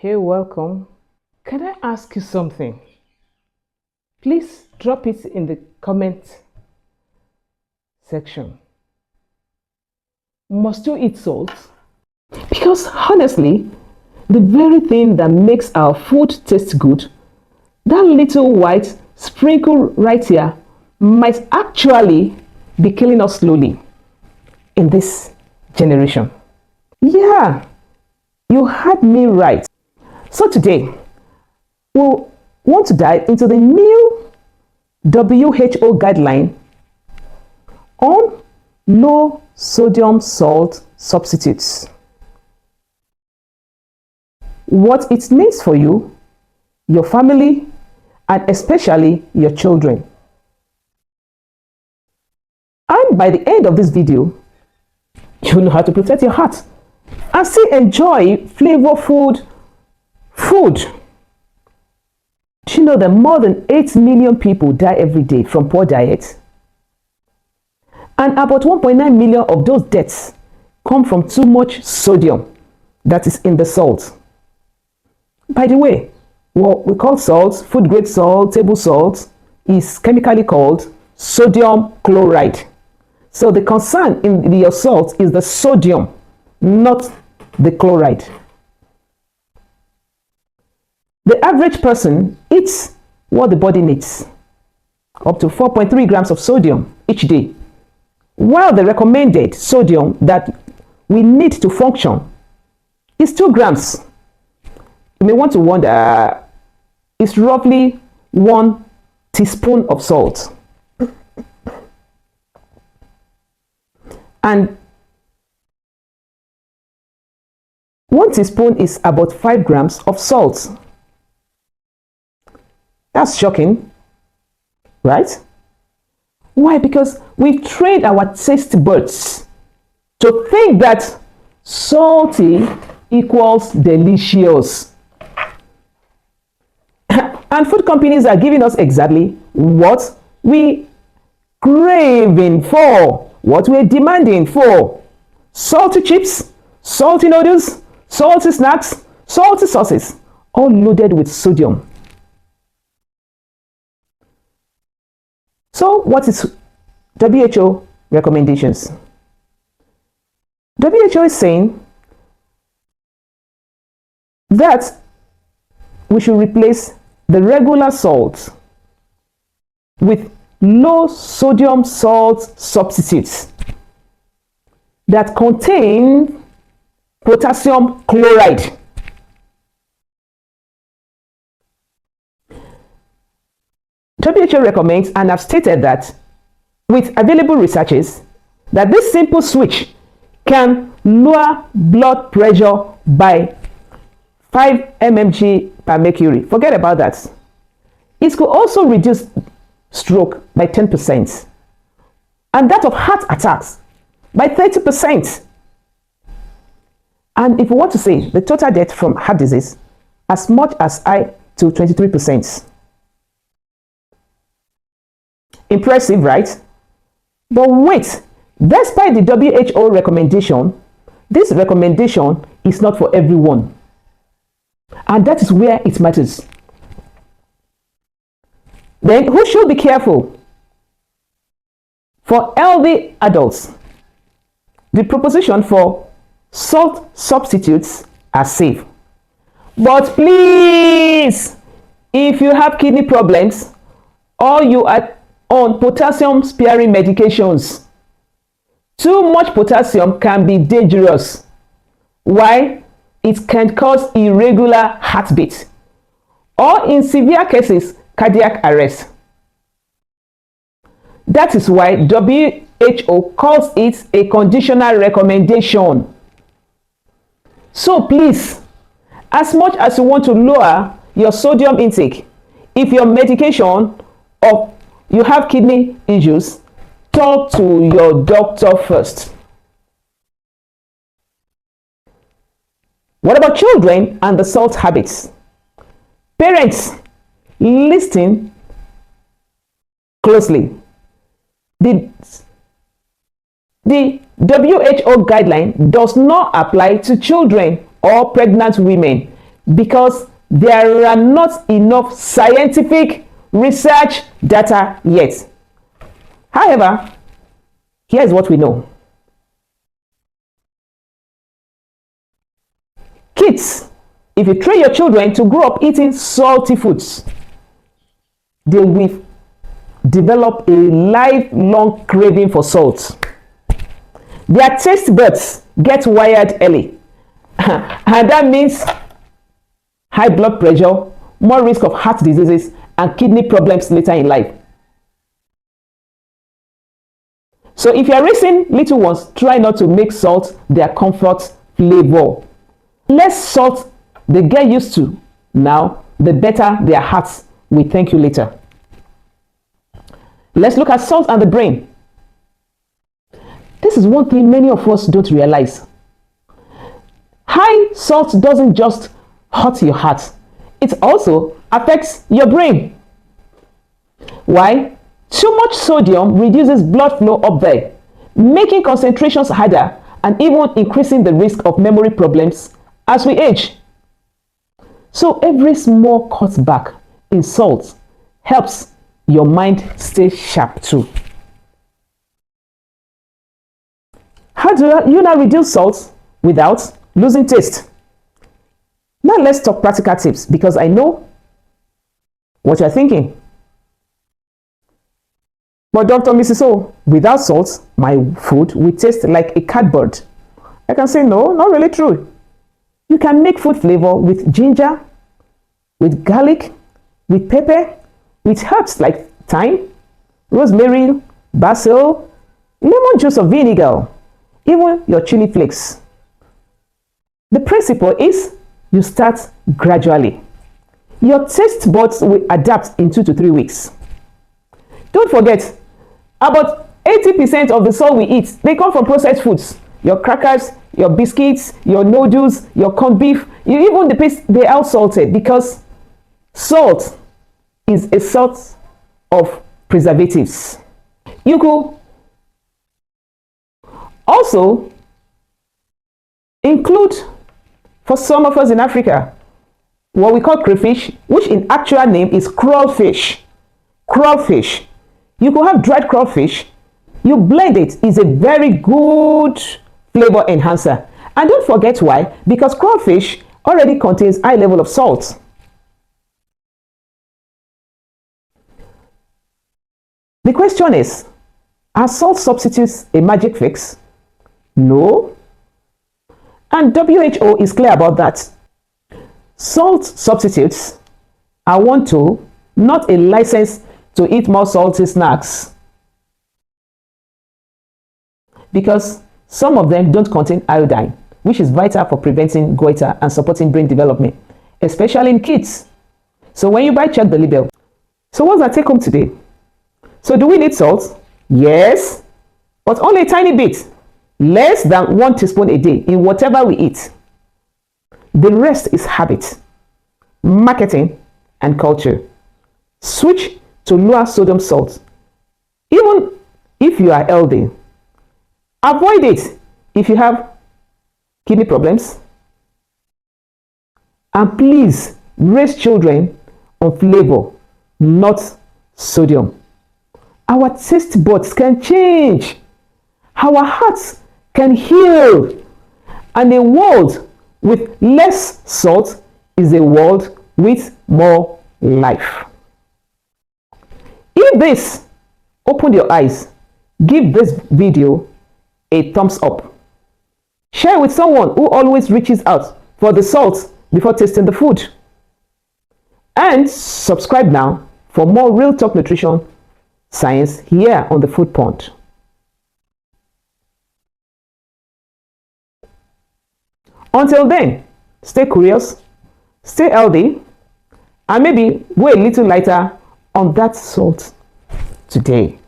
Hey, welcome. Can I ask you something? Please drop it in the comment section. Must you eat salt? Because honestly, the very thing that makes our food taste good, that little white sprinkle right here, might actually be killing us slowly in this generation. Yeah, you had me right. So today, we'll want to dive into the new WHO guideline on low sodium salt substitutes. What it means for you, your family, and especially your children. And by the end of this video, you'll know how to protect your heart and still enjoy flavorful food. Do you know that more than 8 million people die every day from poor diet? And about 1.9 million of those deaths come from too much sodium that is in the salt. By the way, what we call salt, food grade salt, table salt, is chemically called sodium chloride. So the concern in your salt is the sodium, not the chloride. The average person eats what the body needs, up to 4.3 grams of sodium each day, while the recommended sodium that we need to function is 2 grams. You may want to wonder, it's roughly 1 teaspoon of salt. And 1 teaspoon is about 5 grams of salt. That's shocking, right? Why? Because we've trained our taste buds to think that salty equals delicious. And food companies are giving us exactly what we craving for, what we're demanding for. Salty chips, salty noodles, salty snacks, salty sauces, all loaded with sodium. So what is WHO recommendations? WHO is saying that we should replace the regular salt with low sodium salt substitutes that contain potassium chloride. WHO recommends, and I've stated that with available researches, that this simple switch can lower blood pressure by 5 mmg per mercury. Forget about that. It could also reduce stroke by 10% and that of heart attacks by 30%. And if we want to say the total death from heart disease, as much as to 23%. Impressive, right? But wait, despite the WHO recommendation, this recommendation is not for everyone. And that is where it matters. Then who should be careful? For healthy adults, the proposition for salt substitutes are safe. But please, if you have kidney problems or you are on potassium sparing medications, too much potassium can be dangerous. Why? It can cause irregular heartbeat or, in severe cases, cardiac arrest. That is why WHO calls it a conditional recommendation. So please, as much as you want to lower your sodium intake, if your medication or you have kidney issues, talk to your doctor first. What about children and the salt habits? Parents, listen closely. The WHO guideline does not apply to children or pregnant women because there are not enough scientific research data yet. However, here's what we know. Kids, if you train your children to grow up eating salty foods, they will develop a lifelong craving for salt. Their taste buds get wired early, and that means high blood pressure, more risk of heart diseases, and kidney problems later in life. So if you are raising little ones, try not to make salt their comfort flavor. Less salt they get used to now, the better their hearts will thank you later. Let's look at salt and the brain. This is one thing many of us don't realize. High salt doesn't just hurt your heart, it also affects your brain. Why? Too much sodium reduces blood flow up there, making concentrations harder and even increasing the risk of memory problems as we age. So every small cutback in salt helps your mind stay sharp too. How do you now reduce salt without losing taste? Now let's talk practical tips, because I know what you're thinking. But Dr. Mrs. O, without salt, my food will taste like a cardboard. I can say no, not really true. You can make food flavor with ginger, with garlic, with pepper, with herbs like thyme, rosemary, basil, lemon juice or vinegar, even your chili flakes. The principle is you start gradually. Your taste buds will adapt in 2 to 3 weeks. Don't forget, about 80% of the salt we eat, they come from processed foods. Your crackers, your biscuits, your noodles, your corned beef, even the paste, they are salted, because salt is a sort of preservatives. You could also include, for some of us in Africa, what we call crayfish, which in actual name is crawfish. Crawfish. You could have dried crawfish. You blend it. It's a very good flavor enhancer. And don't forget why, because crawfish already contains high level of salt. The question is, are salt substitutes a magic fix? No. And WHO is clear about that. Salt substitutes are one tool, not a license to eat more salty snacks, because some of them don't contain iodine, which is vital for preventing goiter and supporting brain development, especially in kids. So when you buy, check the label. So what's our take home today? So do we need salt? Yes, but only a tiny bit, less than 1 teaspoon a day in whatever we eat. The rest is habit, marketing, and culture. Switch to lower sodium salt, even if you are healthy. Avoid it if you have kidney problems. And please raise children on flavor, not sodium. Our taste buds can change. Our hearts can heal. And a world with less salt is a world with more life. If this opened your eyes, give this video a thumbs up. Share with someone who always reaches out for the salt before tasting the food. And subscribe now for more real talk nutrition science here on the Food Pond. Until then, stay curious, stay healthy, and maybe go a little lighter on that salt today.